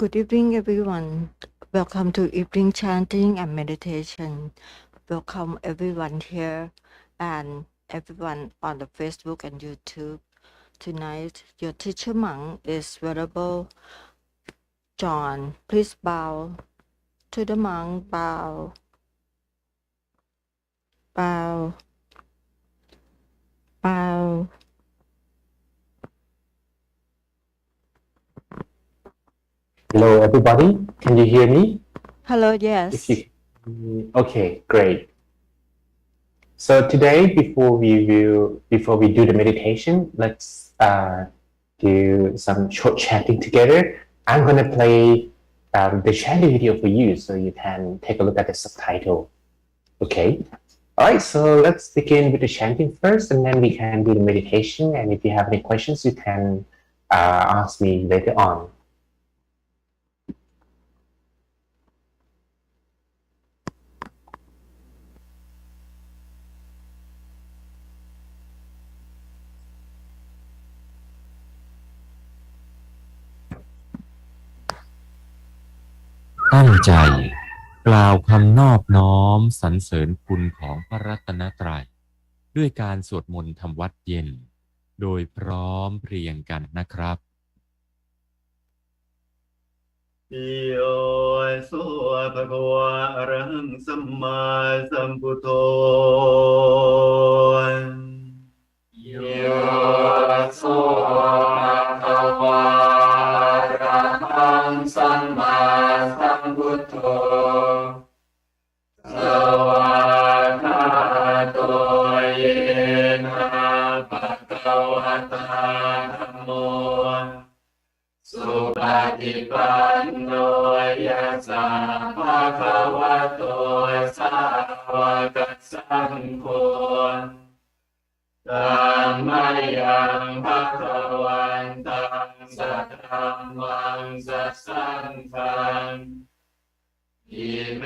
Good evening, everyone. Welcome to evening chanting and meditation. Welcome everyone here and everyone on the Facebook and YouTube. Tonight, your teacher Mang is Venerable John. Please bow to the monk. Bow, bow, bow. Hello, everybody. Can you hear me? Hello, If yes. you, okay, great. So today, before we do the meditation, let's do some short chanting together. I'm gonna play the chanting video for you, so you can take a look at the subtitle. Okay. All right. So let's begin with the chanting first, and then we can do the meditation. And if you have any questions, you can ask me later on.ตั้งใจกล่าวคำนอบน้อมสรรเสริญคุณของพระรัตนตรัยด้วยการสวดมนต์ทำวัดเย็นโดยพร้อมเพรียงกันนะครับปิโยโสภะคะวะอะระหังสัมมาสัมพุทโธโยโสภะคะวะอะระหังสัมมาสัมพุทโธสวากขาโตเยนะภะคะวะตาธัมโมสุปฏิปันโนยัสสะภะคะวะโตสาวกสังโฆธัมมายังภะคะวันตังสัทธัมมังสัสสังฆังอิเม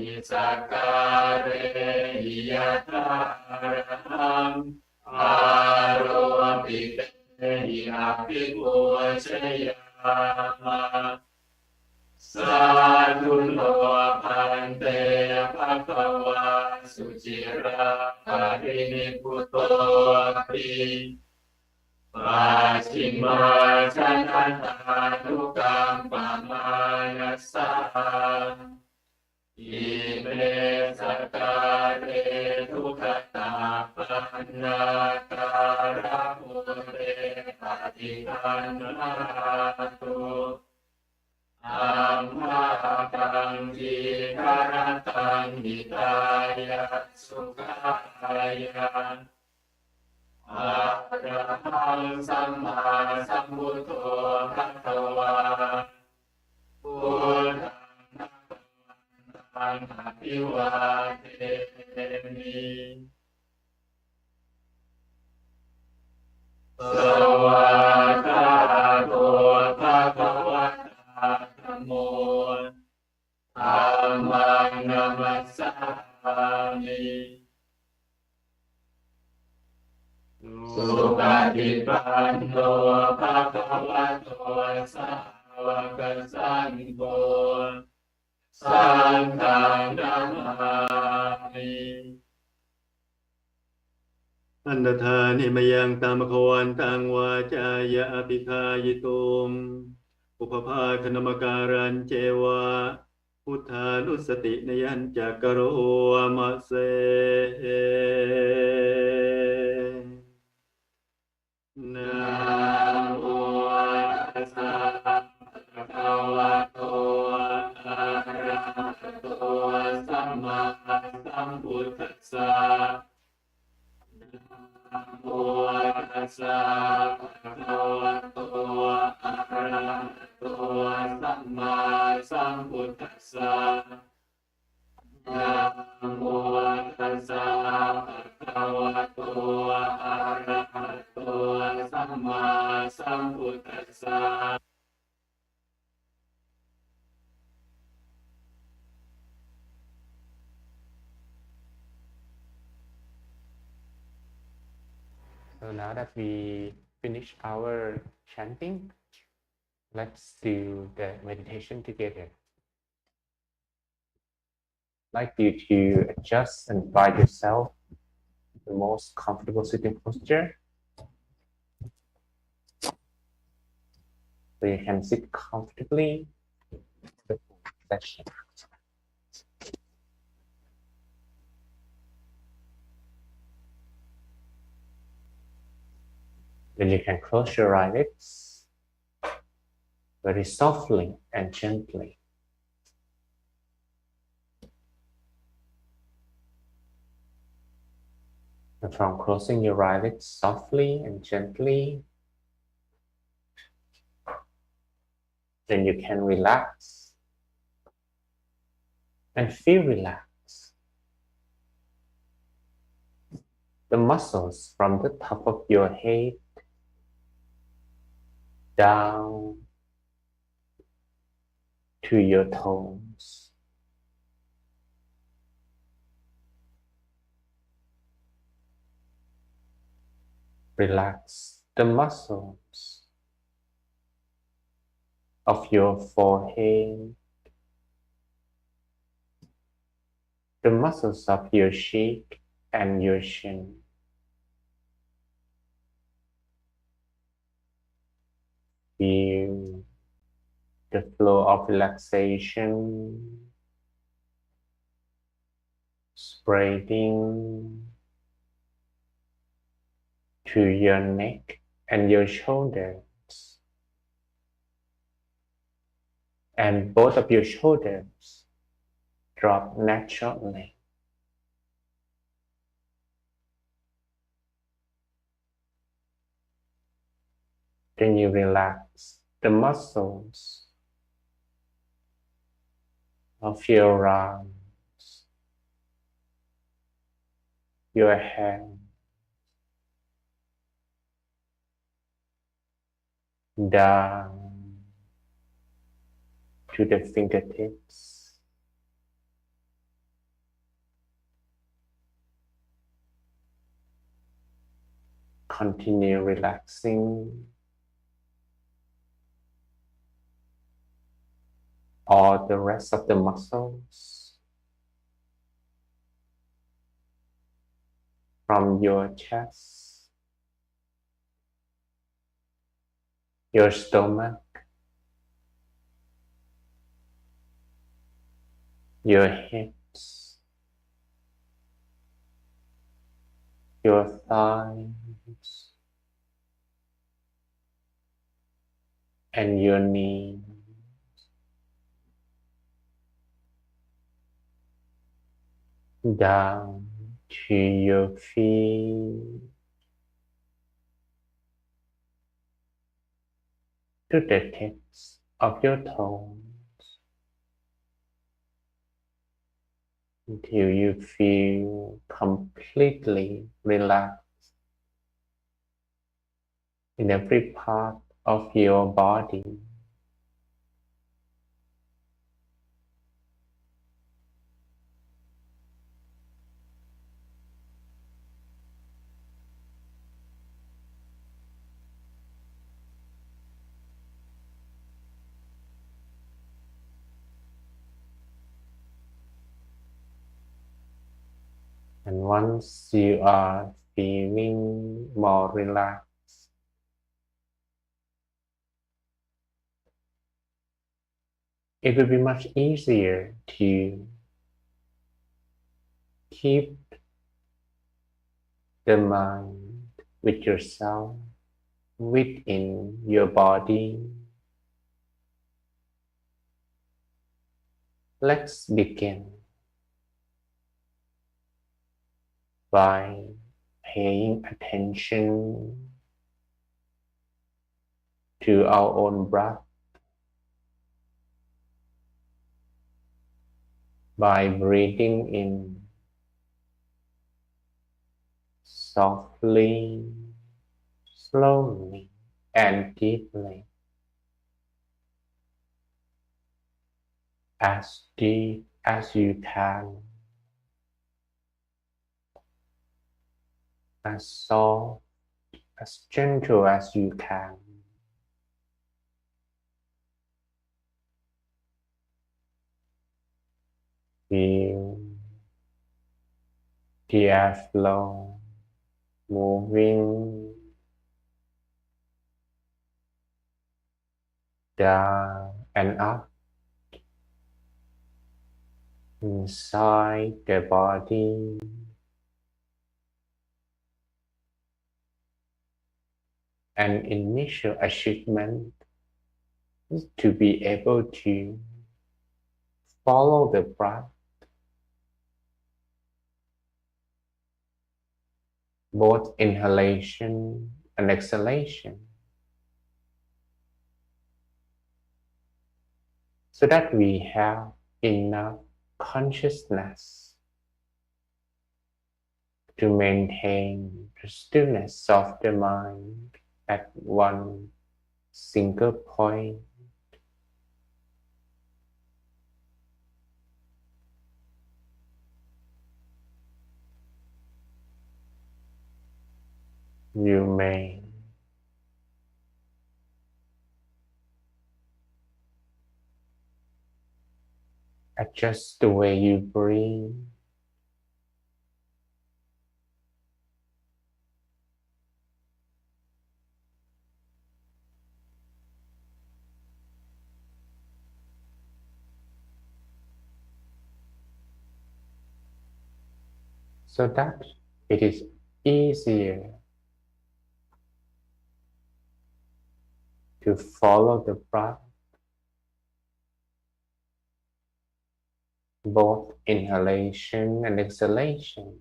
หิสักการะหิยะถารังอาโรปิเตหิอาภิปุชยามะสาธุโลภันเตภะคะวะสุจิราภรินิพพุโตปิปัจฉิมาชนะตานุกัมปะมายัสสะอิเมสการเรทุกขตาปันนาการะปุเรปฏิคันหาตุอัมหากังจีคารตังหิตายะสุขายะอะระหังสัมมาสัมพุทโธภะคะวาพุทธังอภิวาเทมิสวากขาโตภะคะวะตาธัมโมธัมมังนัมมัสสามิสุปฏิปันโนภะคะวะโตสาวกสังโฆสังฆังนะมามิอันตถานิมยังตามขวันตังวาจายะอภิคายิตุมอุปภาคณมการันเจวะพุทธานุสตินยัญจักกโรมะเสนะโมตัสสะภะคะวะโตอะระหะโตสัมมาสัมพุทธัสสะนะโมตัสสะภะคะวะโตอะระหะโตสัมมาสัมพุทธัสสะนะโมตัสสะภะคะวะโตอะระหะโตสัมมาสัมพุทธัสสะSo now that we finish our chanting, Let's do the meditation together. I'd like you to adjust and find yourself the most comfortable sitting posture. So you can sit comfortably the session. Then you can close your eyelids very softly and gently. And from closing your eyelids softly and gently, then you can relax and feel relaxed. The muscles from the top of your head down to your toes. Relax the muscles of your forehead, the muscles of your cheek and your chin. Feel the flow of relaxation spreading to your neck and your shoulders, and both of your shoulders drop naturally. Then you relax the muscles of your arms, your hands, down to the fingertips. Continue relaxing all the rest of the muscles from your chest, your stomach, your hips, your thighs, and your knees. Down to your feet, to the tips of your toes, until you feel completely relaxed in every part of your body. And once you are feeling more relaxed, it will be much easier to keep the mind with yourself within your body. Let's begin by paying attention to our own breath, by breathing in softly, slowly, and deeply, as deep as you can, as soft, as gentle as you can. Feel the airflow moving down and up inside the body. An initial achievement is to be able to follow the breath, both inhalation and exhalation, so that we have enough consciousness to maintain the stillness of the mind at one single point. You may adjust the way you breathe, so that it is easier to follow the breath, both inhalation and exhalation.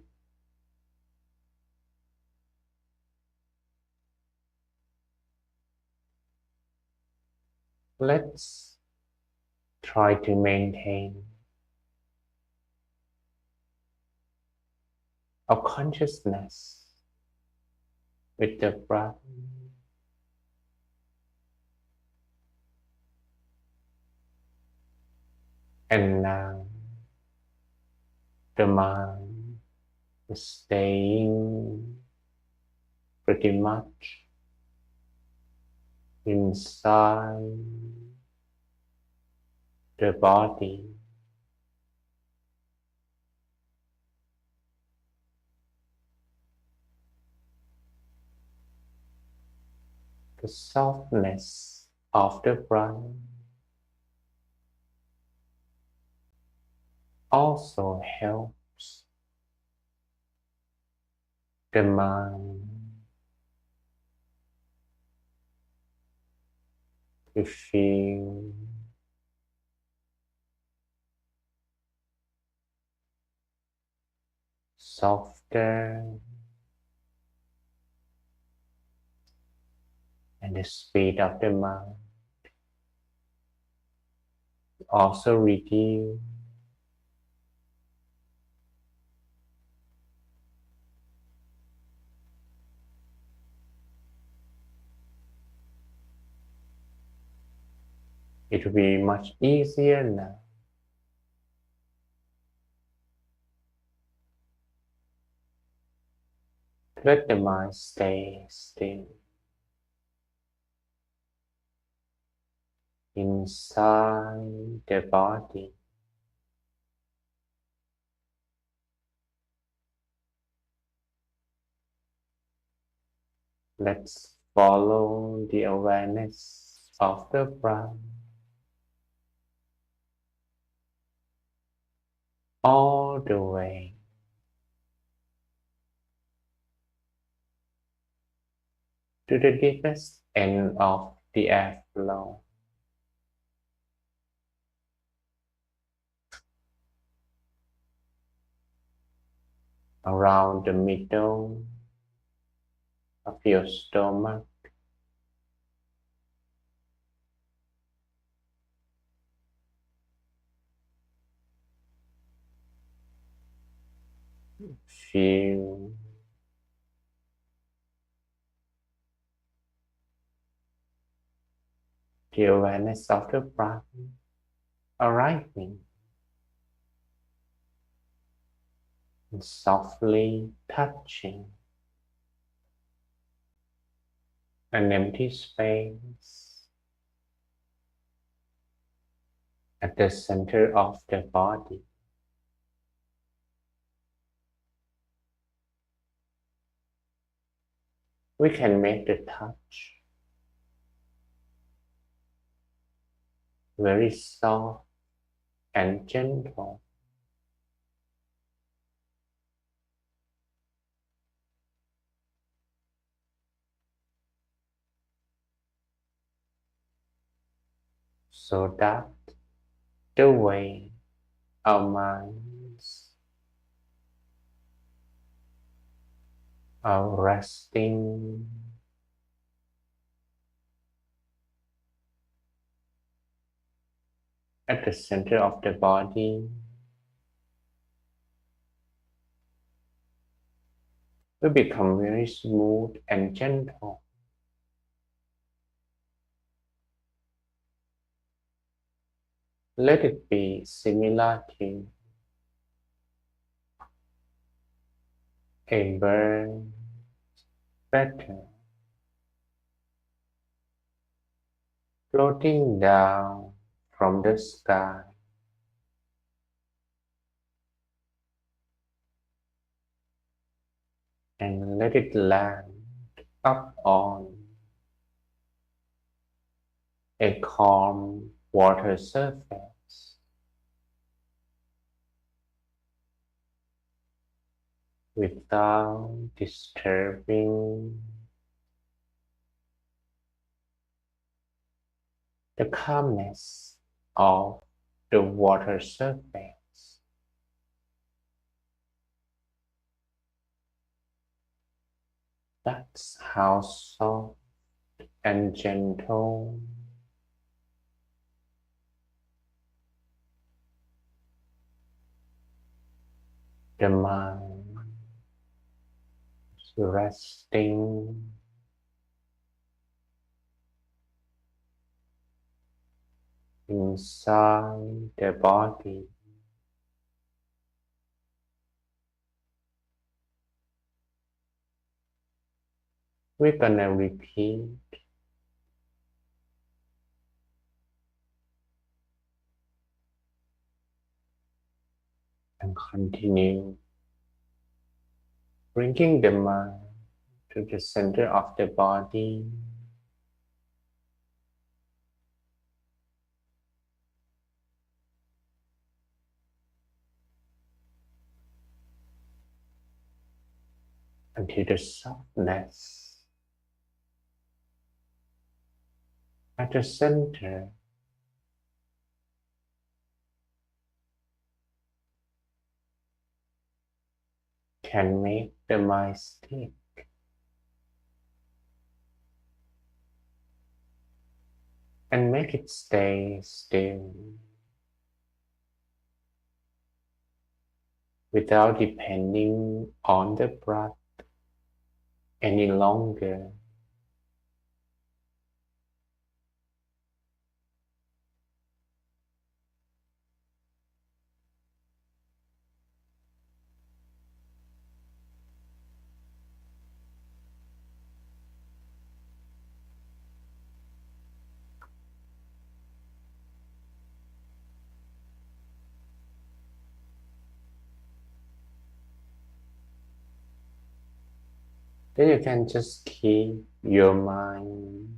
Let's try to maintain a consciousness with the breath. And now the mind is staying pretty much inside the body. The softness of the breath also helps the mind to feel softer, and the speed of the mind also reduce. It will be much easier now to let the mind stay still inside the body. Let's follow the awareness of the breath all the way to the deepest end of the airflow. Around the middle of your stomach. Feel the awareness of the breath arriving and softly touching an empty space at the center of the body. we can make the touch very soft and gentle. So that the way our minds are resting at the center of the body will become very smooth and gentle. Let it be similar to a bird feather floating down from the sky, and let it land up on a calm water surface without disturbing the calmness of the water surface. That's how soft and gentle the mind is resting inside the body. We're gonna repeat and continue bringing the mind to the center of the body until the softness at the center can make the mind stick and make it stay still without depending on the breath any longer. Then you can just keep your mind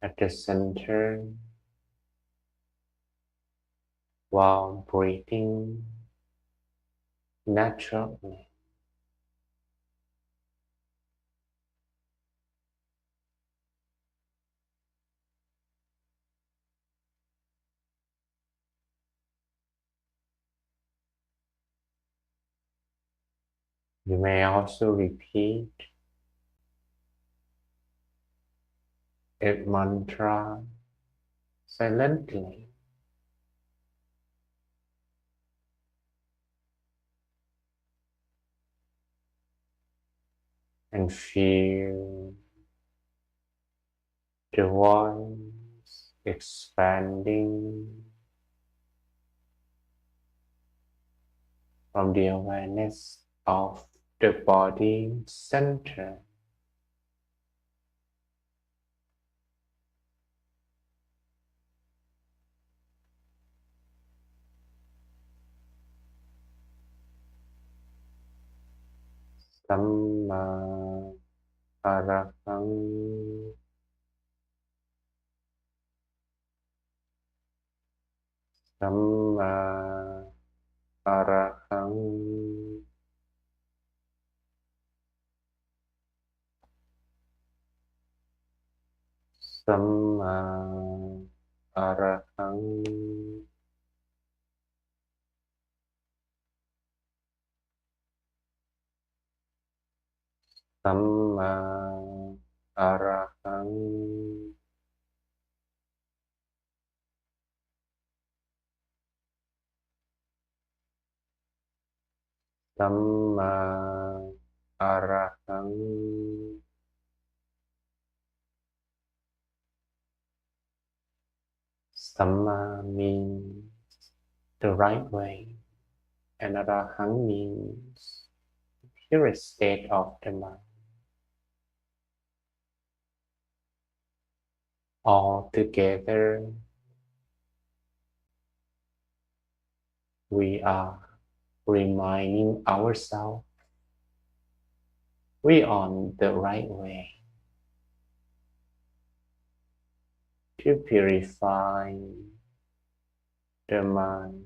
at the center while breathing naturally. You may also repeat a mantra silently and feel the voice expanding from the awareness of the body center. สัมมาอะระหังสัมมาอะระหังสัมมาอะระหังสัมมาอะระหัง สัมมาอะระหัง Samma means the right way, and arahang means purest state of the mind. All together, we are reminding ourselves we are on the right way to purify the mind.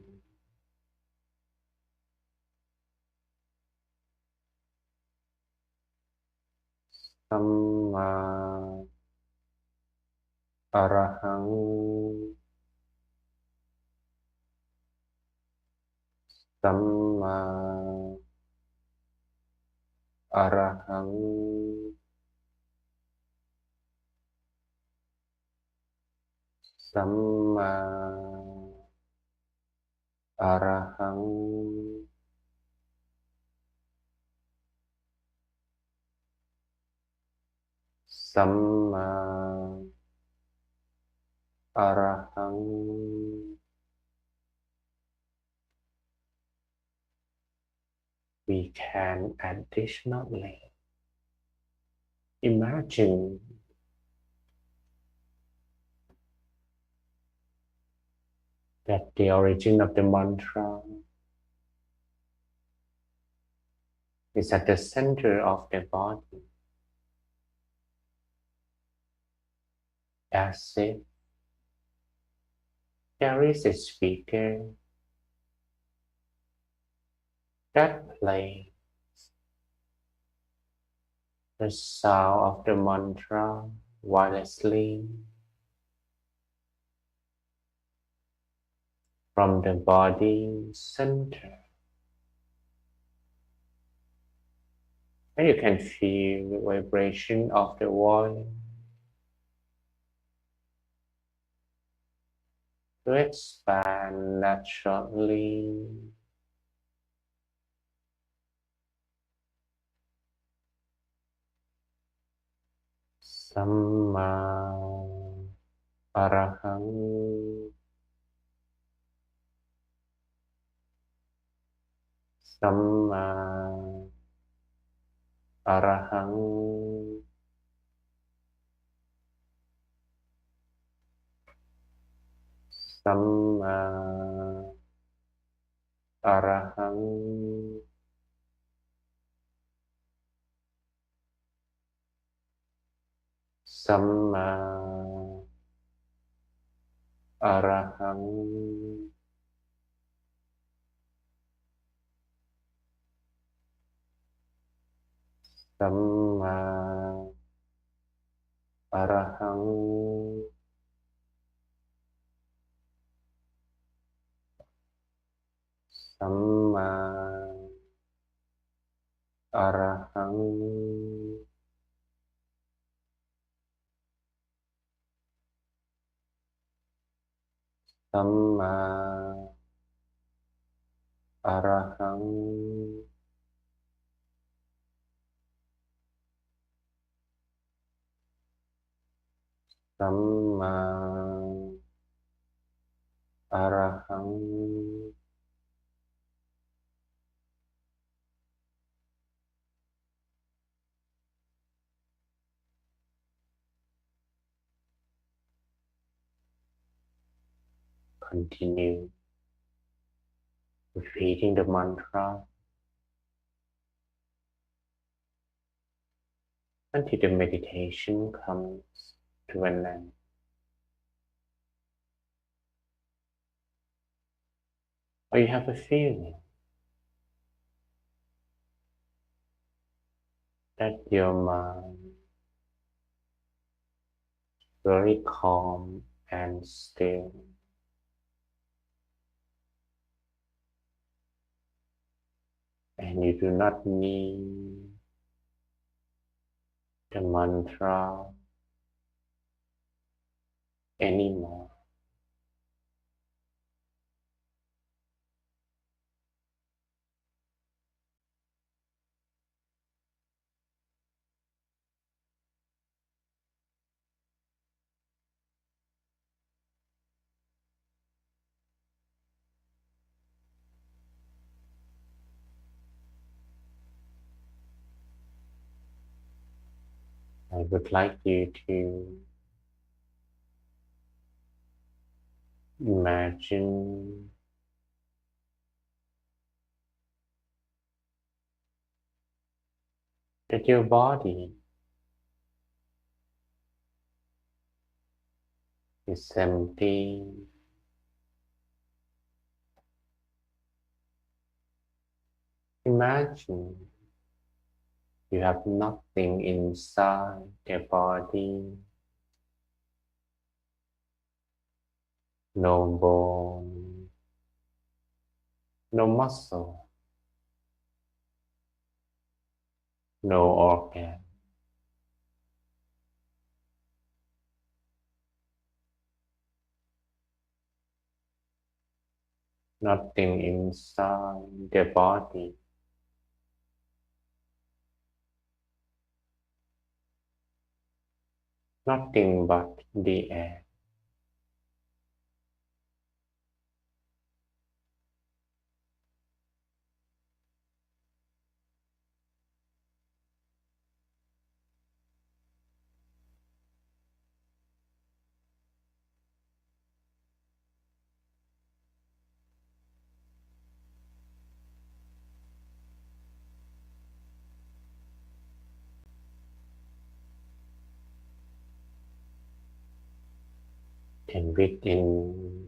Samma arahang, Samma arahang, Samma arahang, Samma arahang. We can additionally imagine that the origin of the mantra is at the center of the body, as if there is a speaker that plays the sound of the mantra wirelessly from the body center. And you can feel the vibration of the voice to expand naturally. Samma arahang, Samma arahang, Samma arahang, Samma arahang, Samma arahang, Samma arahang, Samma arahang, Samma arahang, Continue repeating the mantra until the meditation comes to an end. Or you have a feeling that your mind is very calm and still, and you do not need the mantra anymore. I would like you to imagine that your body is empty. Imagine you have nothing inside the body, no bone, no muscle, no organ. Nothing inside the body. Nothing but the air. And within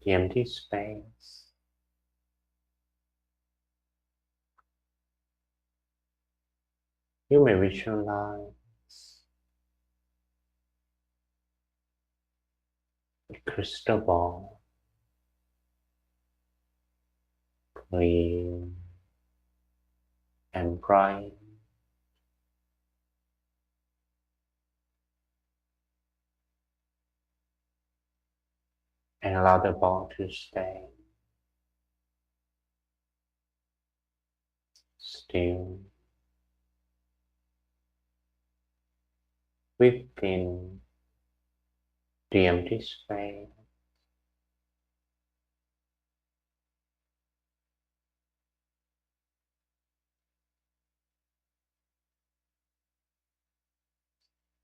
the empty space, you may visualize a crystal ball, clean and bright, and allow the ball to stay still within the empty space.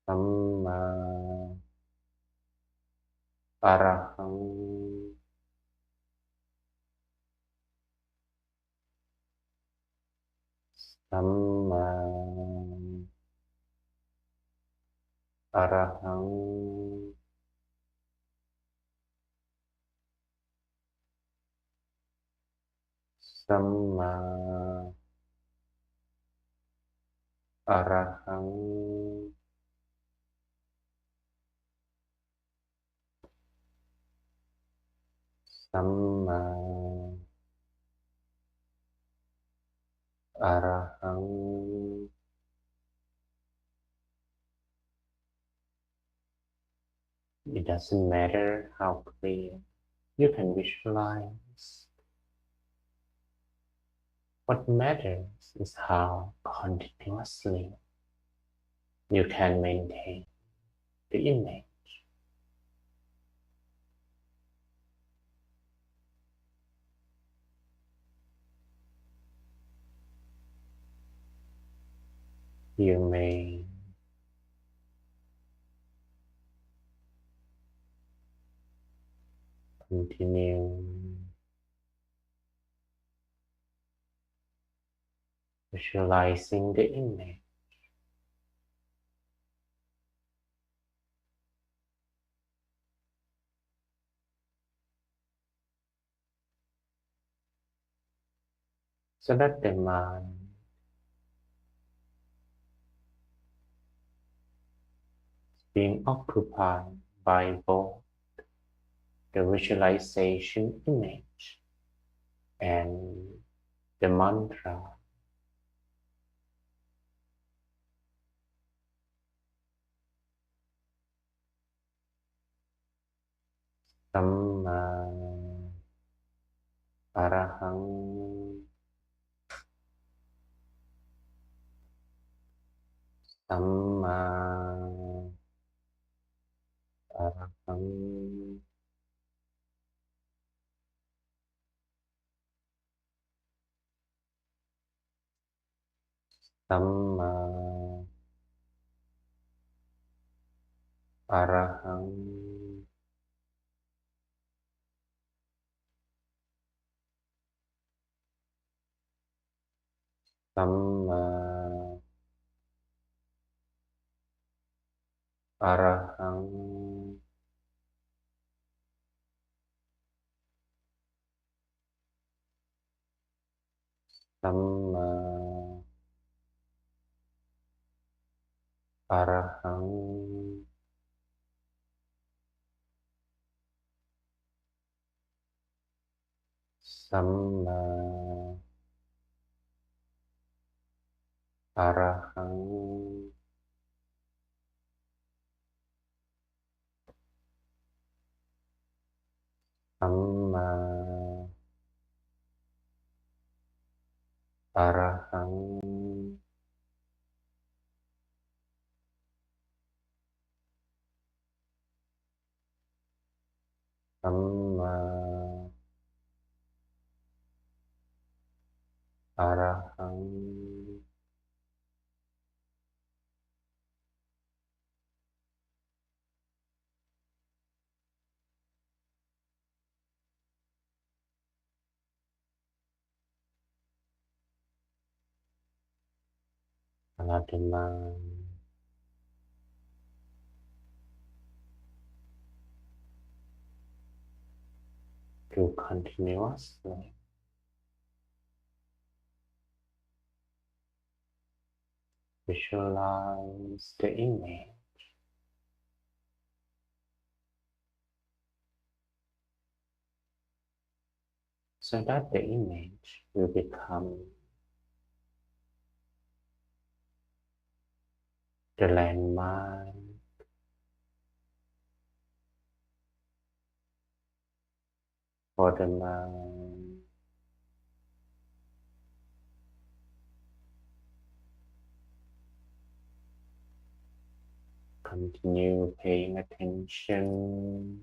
Samma Arahang Samma Arahang Samma Arahang Samma Arahang. It doesn't matter how clear you can visualize. What matters is how continuously you can maintain the image. You may continue visualizing the image. So that the mind is being occupied by both the visualization image and the mantra. Samma Arahang Samma Arahang Samma Arahang Samma Arahang Samma Arahang Samma Arahang Samma Arahang Samma Arahang Allow the mind to continuously visualize the image so that the image will become the landmark for the mind continue paying attention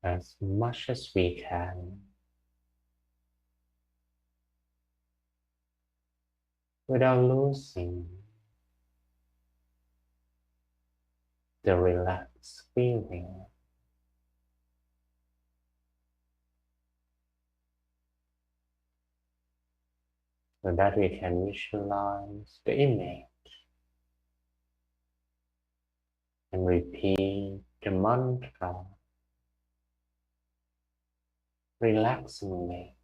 as much as we can without losing the relaxed feeling so that we can visualize the image and repeat the mantra relaxingly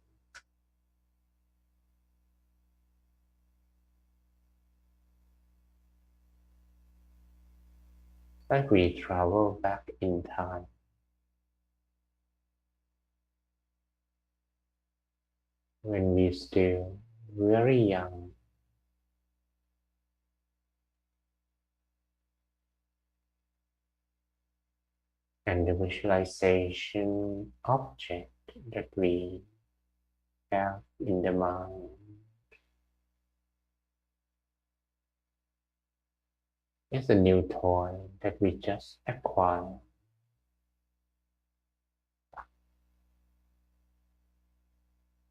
as we travel back in time when we still very young and the visualization object that we have in the mind is a new toy that we just acquired.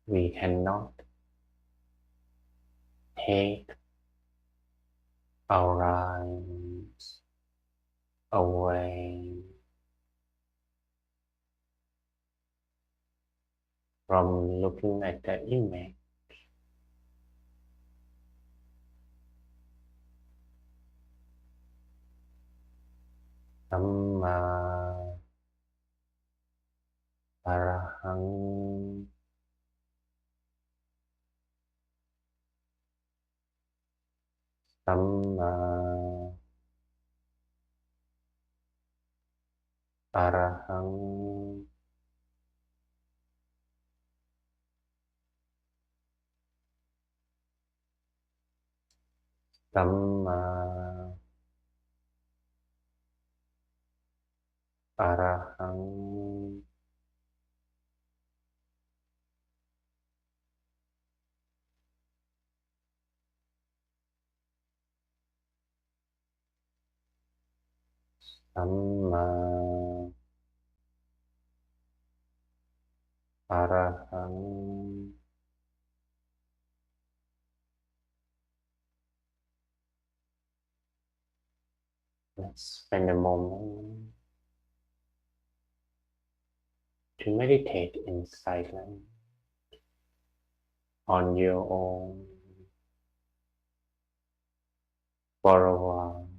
We cannot take our eyes away from looking at the image. Samma Arahang Samma Arahang Samma Arahang Samma Arahang. Let's spend a moment to meditate in silence on your own for a while.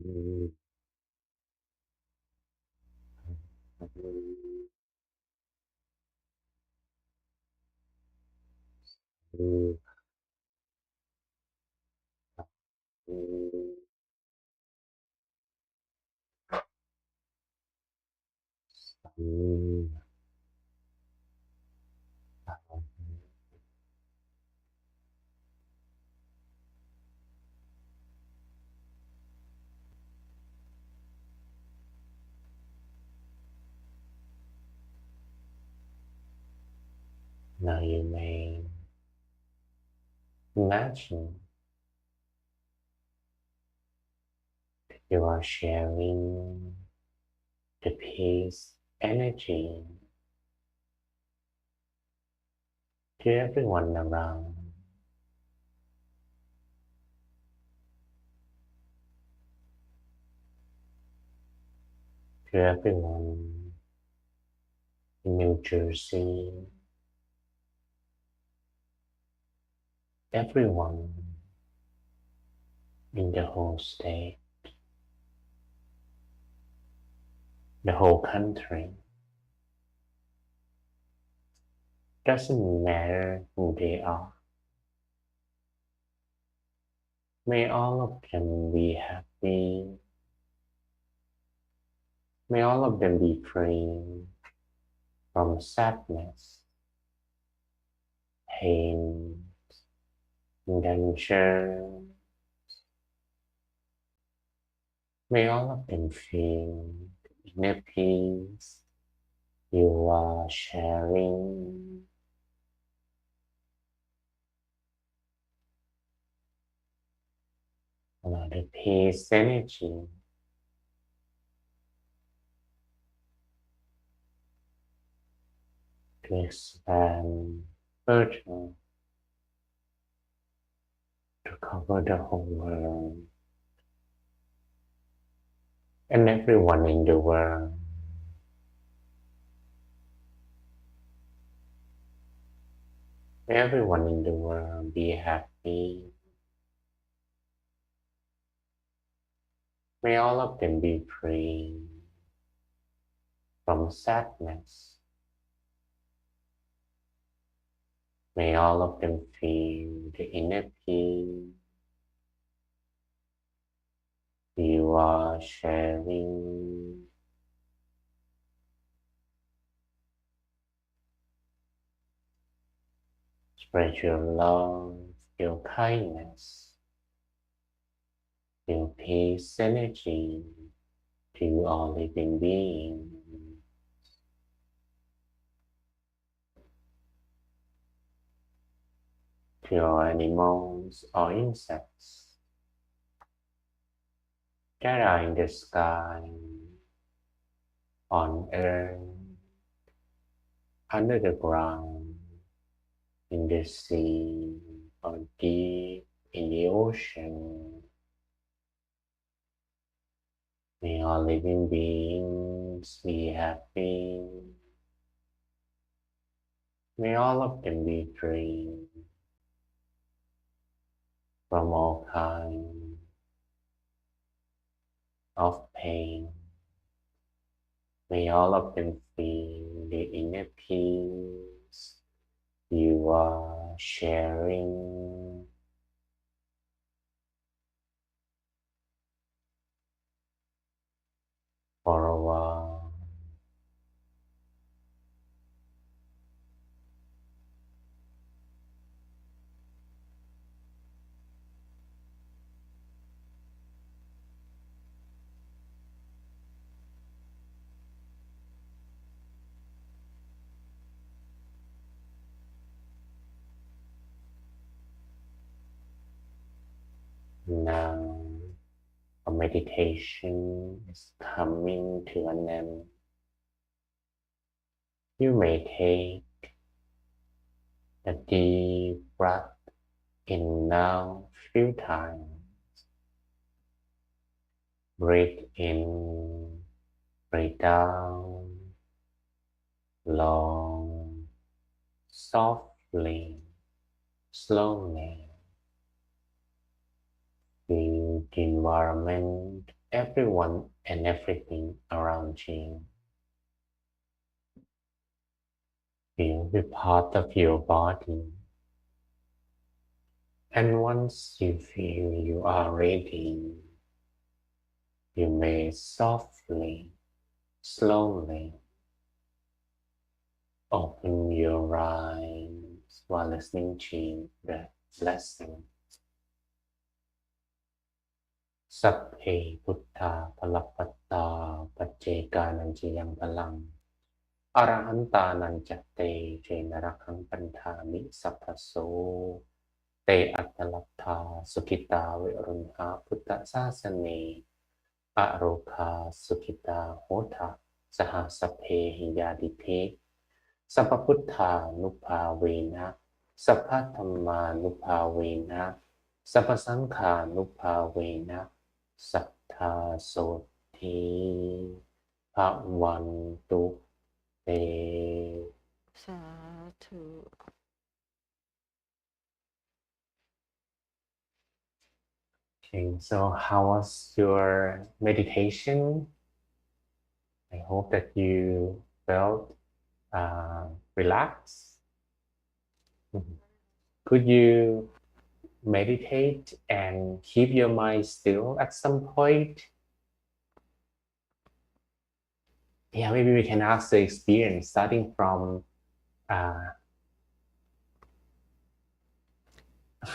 Now you may imagine you are sharing the peace energy to everyone around. To everyone in New Jersey, everyone in the whole state, the whole country. Doesn't matter who they are. May all of them be happy. May all of them be free from sadness, pain, danger. May all of them feel inner peace you are sharing. Allow the peace energy to expand further to cover the whole world and everyone in the world. May everyone in the world be happy. May all of them be free from sadness. May all of them feel the inner peace you are sharing. Spread your love, your kindness, your peace energy to all living beings. To all animals or insects that are in the sky, on earth, under the ground, in the sea, or deep in the ocean. May all living beings be happy. May all of them be free from all kinds of pain. May all of them feel the inner peace you are sharing. For a while. Now, our meditation is coming to an end. You may take a deep breath in now few times. Breathe in, breathe out, long, softly, slowly. Feel the environment everyone and everything around you. Feel the part of your body. And once you feel you are ready, you may softly, slowly open your eyes while listening to the lesson. สัพเพพุทธาภลปัตตาปัจเจกานัญจยังพลังอรหันตานันจเตเจนรคังปันธามิสัพพโสเตอัตตลัทธาสุขิตาเวรุณหาพุทธศาสเนอโรคาสุขิตาโหทะสหสพเพหิยาดิเพสัพพพุทธานุภาเวนะสัพพธรรมานุภาเวนะสัพพสังฆานุภาเวนะสัทธาโสธีภวันตุเต Sadhu. Okay, so how was your meditation? I hope that you felt relaxed. Could you meditate and keep your mind still at some point? Yeah, maybe we can ask the experience starting from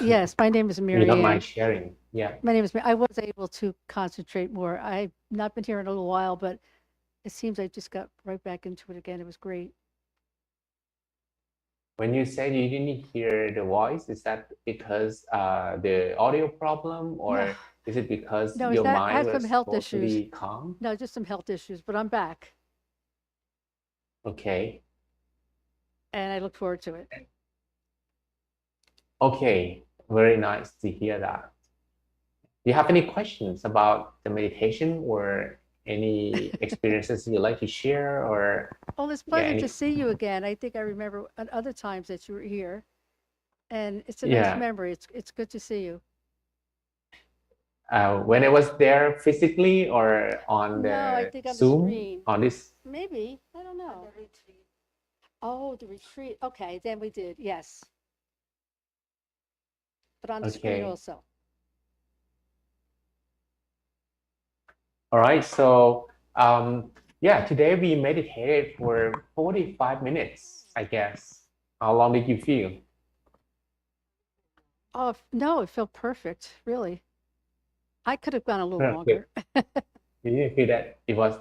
Yes, my name is you Mary don't Ann. mind sharing. Yeah. My name is Mary. I was able to concentrate more. I've not been here in a little while, but it seems I just got right back into it again. It was great. When you said you didn't hear the voice, is that because the audio problem, or No. is it because No, your I mind had was some health totally issues. calm? No, just some health issues, but I'm back Okay. and I look forward to it. Okay. Very nice to hear that. Do you have any questions about the meditation or any experiences you'd like to share, or Well, it's pleasant any- to see you again. I think I remember at other times that you were here, and it's a Yeah. nice memory. It's good to see you. when I was there physically or on the No, I think on the Zoom screen. on this? Maybe. I don't know. Oh, the retreat. Okay, then we did. Yes. But on the screen Okay. also. All right, so yeah, today we meditated for 45 minutes, I guess. How long did you feel? Oh, no, it felt perfect, really. I could have gone a little Perfect. longer. You didn't feel that it was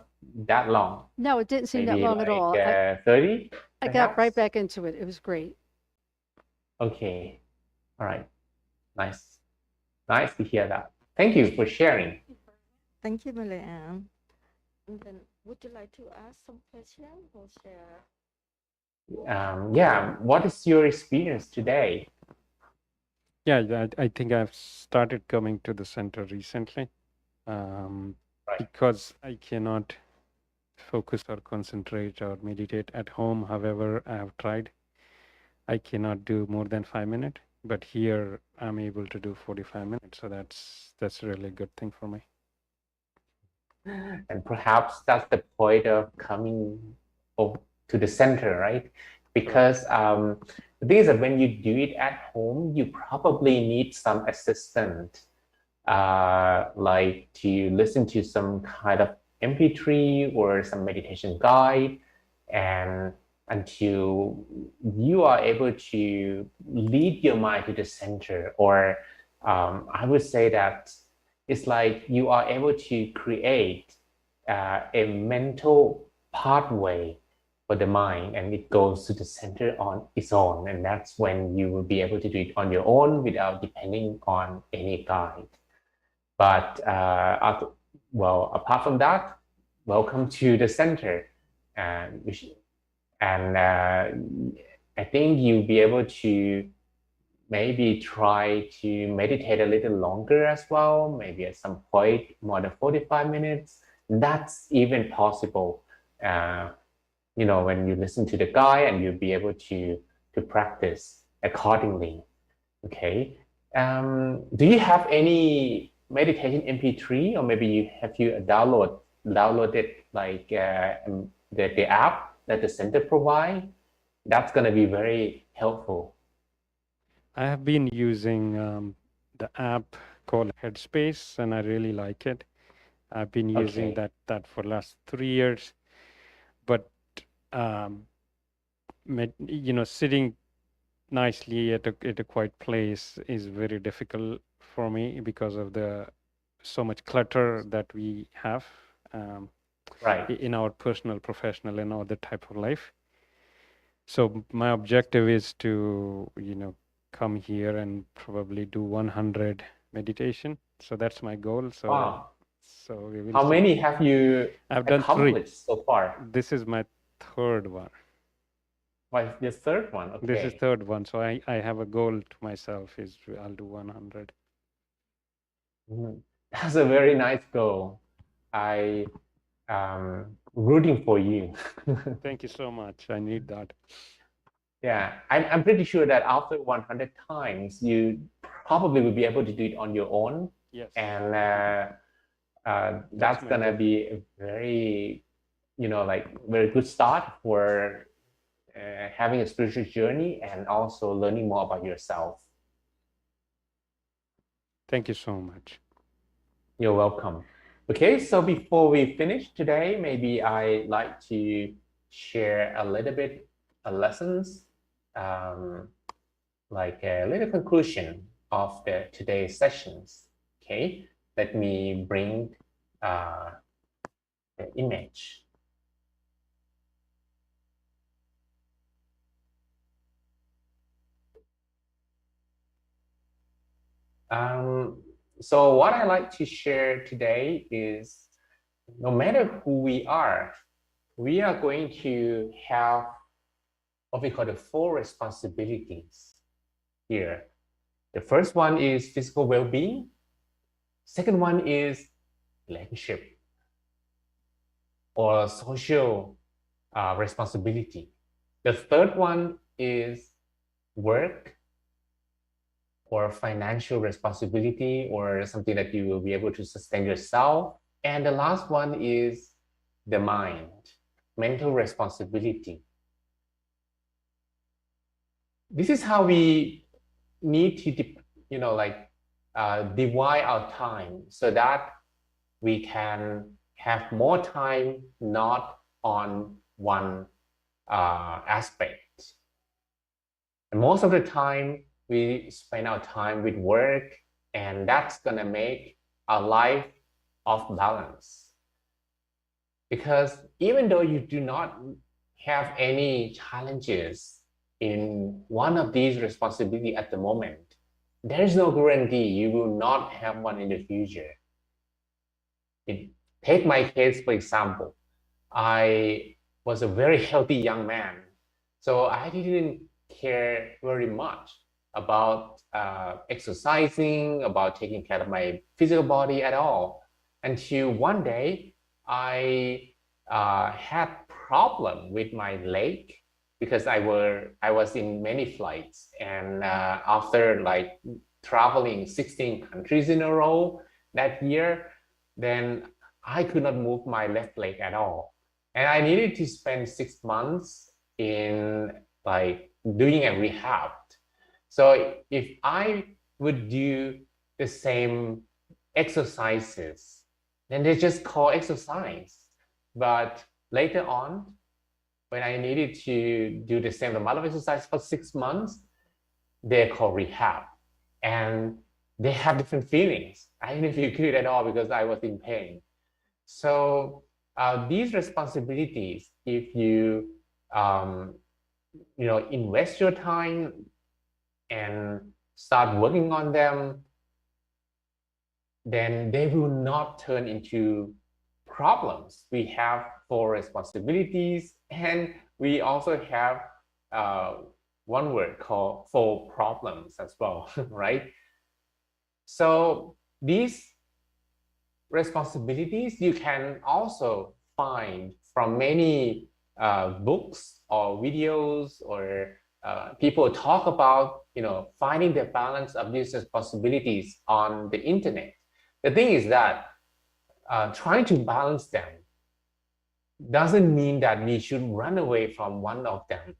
that long? No, it didn't seem that Maybe long at all. like 30? I got right perhaps? back into it. It was great. Okay, all right, nice. Nice to hear that. Thank you for sharing. Thank you, Marianne. And then, would you like to ask some questions or share? Yeah, what is your experience today? Yeah, I think I've started coming to the center recently Right. because I cannot focus or concentrate or meditate at home. However, I have tried. I cannot do more than 5 minutes, but here I'm able to do 45 minutes. So that's really a good thing for me. And perhaps that's the point of coming to the center, right? Because the thing is that when you do it at home, you probably need some assistant, like to listen to some kind of MP3 or some meditation guide, and until you are able to lead your mind to the center, or I would say that it's like you are able to create a mental pathway for the mind, and it goes to the center on its own, and that's when you will be able to do it on your own without depending on any guide. But apart from that, welcome to the center, and I think you'll be able to maybe try to meditate a little longer as well, maybe at some point more than 45 minutes. That's even possible, when you listen to the guide, and you'll be able to practice accordingly. Okay. Do you have any meditation MP3, or maybe you downloaded like the app that the center provide. That's gonna be very helpful. I have been using the app called Headspace, and I really like it. I've been using Okay. that for last 3 years, but sitting nicely at a quiet place is very difficult for me because of the so much clutter that we have Right. in our personal, professional, and other type of life. So my objective is to come here and probably do 100 meditation. So that's my goal. So Wow. so we will How see. many have you I've done 3. accomplished so far? This is my 3rd one. Why the third one? Okay. This is 3rd one. So I have a goal to myself is I'll do 100. That's a very nice goal. I rooting for you. Thank you so much. I need that. Yeah, I'm pretty sure that after 100 times, you probably will be able to do it on your own. Yes. And that's my gonna goal. be a very, like very good start for having a spiritual journey and also learning more about yourself. Thank you so much. You're welcome. Okay, so before we finish today, maybe I like to share a little bit of lessons, like a little conclusion of today's sessions. Okay, let me bring the image. So what I like to share today is, no matter who we are going to have what we call the 4 responsibilities here. The first one is physical well-being. Second one is relationship or social responsibility. The third one is work or financial responsibility, or something that you will be able to sustain yourself. And the last one is the mind, mental responsibility. This is how we need to, divide our time so that we can have more time not on one aspect. And most of the time, we spend our time with work, and that's gonna make our life off balance. Because even though you do not have any challenges in one of these responsibilities at the moment, there is no guarantee you will not have one in the future. Take my case, for example. I was a very healthy young man, so I didn't care very much about exercising, about taking care of my physical body at all, until one day I had problem with my leg because I was in many flights, and after like traveling 16 countries in a row that year, then I could not move my left leg at all. And I needed to spend 6 months in like doing a rehab. So if I would do the same exercises, then they just call exercise. But later on, when I needed to do the same amount of exercise for 6 months, they call rehab. And they have different feelings. I didn't feel good at all because I was in pain. So these responsibilities, if you invest your time and start working on them, then they will not turn into problems. We have 4 responsibilities, and we also have one word called 4 problems as well, right? So these responsibilities you can also find from many books or videos, or people talk about finding the balance of these responsibilities on the internet. The thing is that trying to balance them doesn't mean that we should run away from one of them.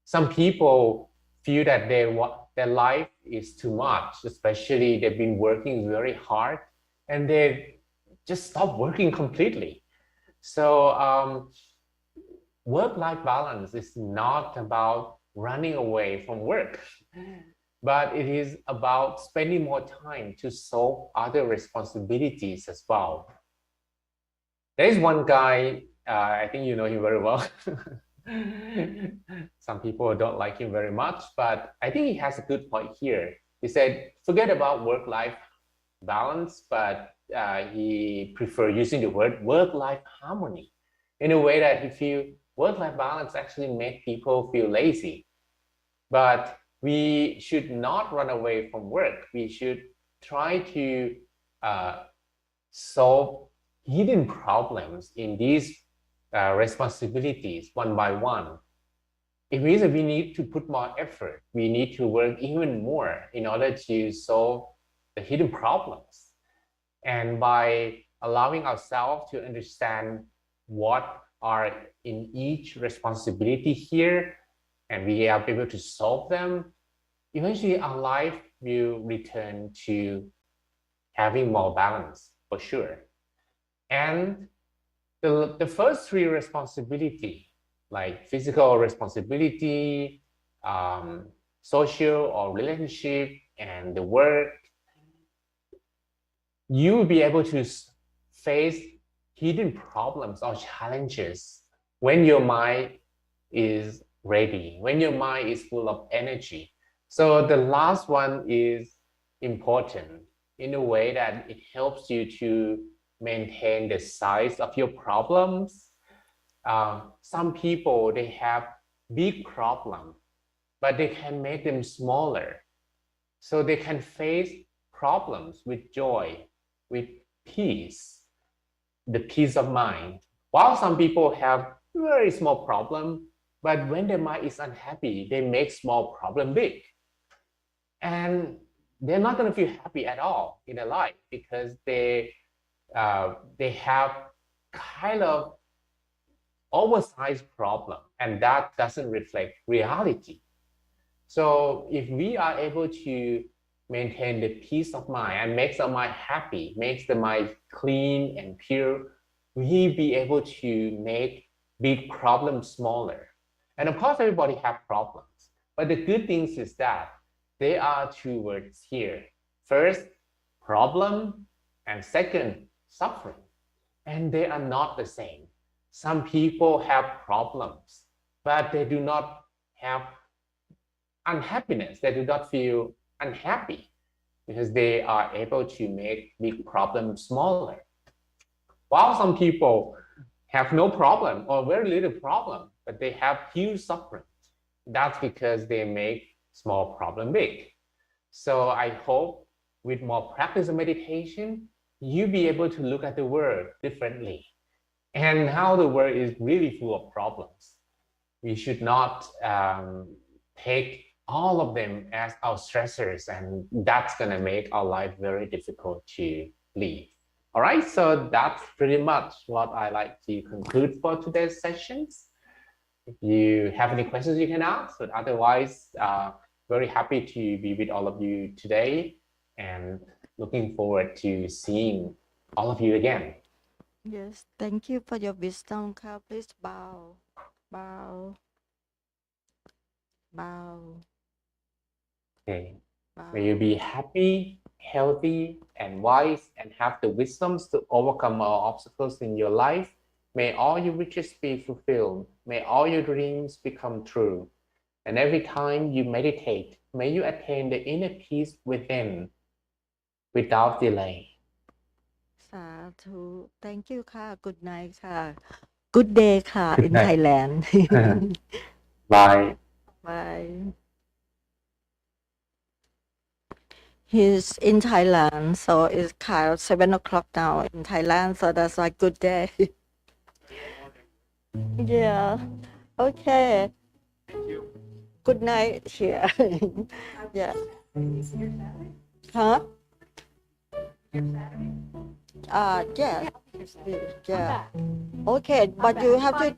Some people feel that their life is too much, especially they've been working very hard and they just stop working completely. So work-life balance is not about running away from work, but it is about spending more time to solve other responsibilities as well. There is one guy, I think you know him very well. Some people don't like him very much, but I think he has a good point here. He said, forget about work-life balance, but he prefer using the word work-life harmony in a way that he feel work-life balance actually make people feel lazy. But we should not run away from work. We should try to solve hidden problems in these responsibilities one by one. It means that we need to put more effort. We need to work even more in order to solve the hidden problems. And by allowing ourselves to understand what are in each responsibility here, and we are able to solve them, eventually our life will return to having more balance for sure. And the first three responsibility, like physical responsibility, social or relationship, and the work, you will be able to face hidden problems or challenges when your mind is ready, when your mind is full of energy. So the last one is important in a way that it helps you to maintain the size of your problems. Some people, they have big problems, but they can make them smaller. So they can face problems with joy, with peace, the peace of mind. While some people have very small problem, but when their mind is unhappy, they make small problem big. And they're not going to feel happy at all in their life because they have kind of oversized problem, and that doesn't reflect reality. So if we are able to maintain the peace of mind and makes the mind happy, makes the mind clean and pure, we be able to make big problems smaller. And of course, everybody have problems, but the good things is that there are two words here. First, problem, and second, suffering. And they are not the same. Some people have problems, but they do not have unhappiness. They do not feel unhappy because they are able to make big problems smaller. While some people have no problem or very little problem, but they have huge suffering. That's because they make small problem big. So I hope with more practice of meditation, you'll be able to look at the world differently and how the world is really full of problems. We should not take all of them as our stressors, and that's going to make our life very difficult to live. All right, so that's pretty much what I like to conclude for today's sessions. If you have any questions, you can ask, but otherwise, very happy to be with all of you today and looking forward to seeing all of you again. Yes, thank you for your wisdom. Please bow, bow, bow. Okay. Bow. May you be happy, healthy, and wise, and have the wisdoms to overcome all obstacles in your life. May all your wishes be fulfilled. May all your dreams become true. And every time you meditate, may you attain the inner peace within without delay. สาธุ thank you ค่ะ good night ค่ะ good day ค่ะ Good in night. Thailand Bye. bye he's in Thailand so it's kind of 7 o'clock now in Thailand so that's like good day yeah okay good night here yeah huh Yes. Yeah. Okay, but you have to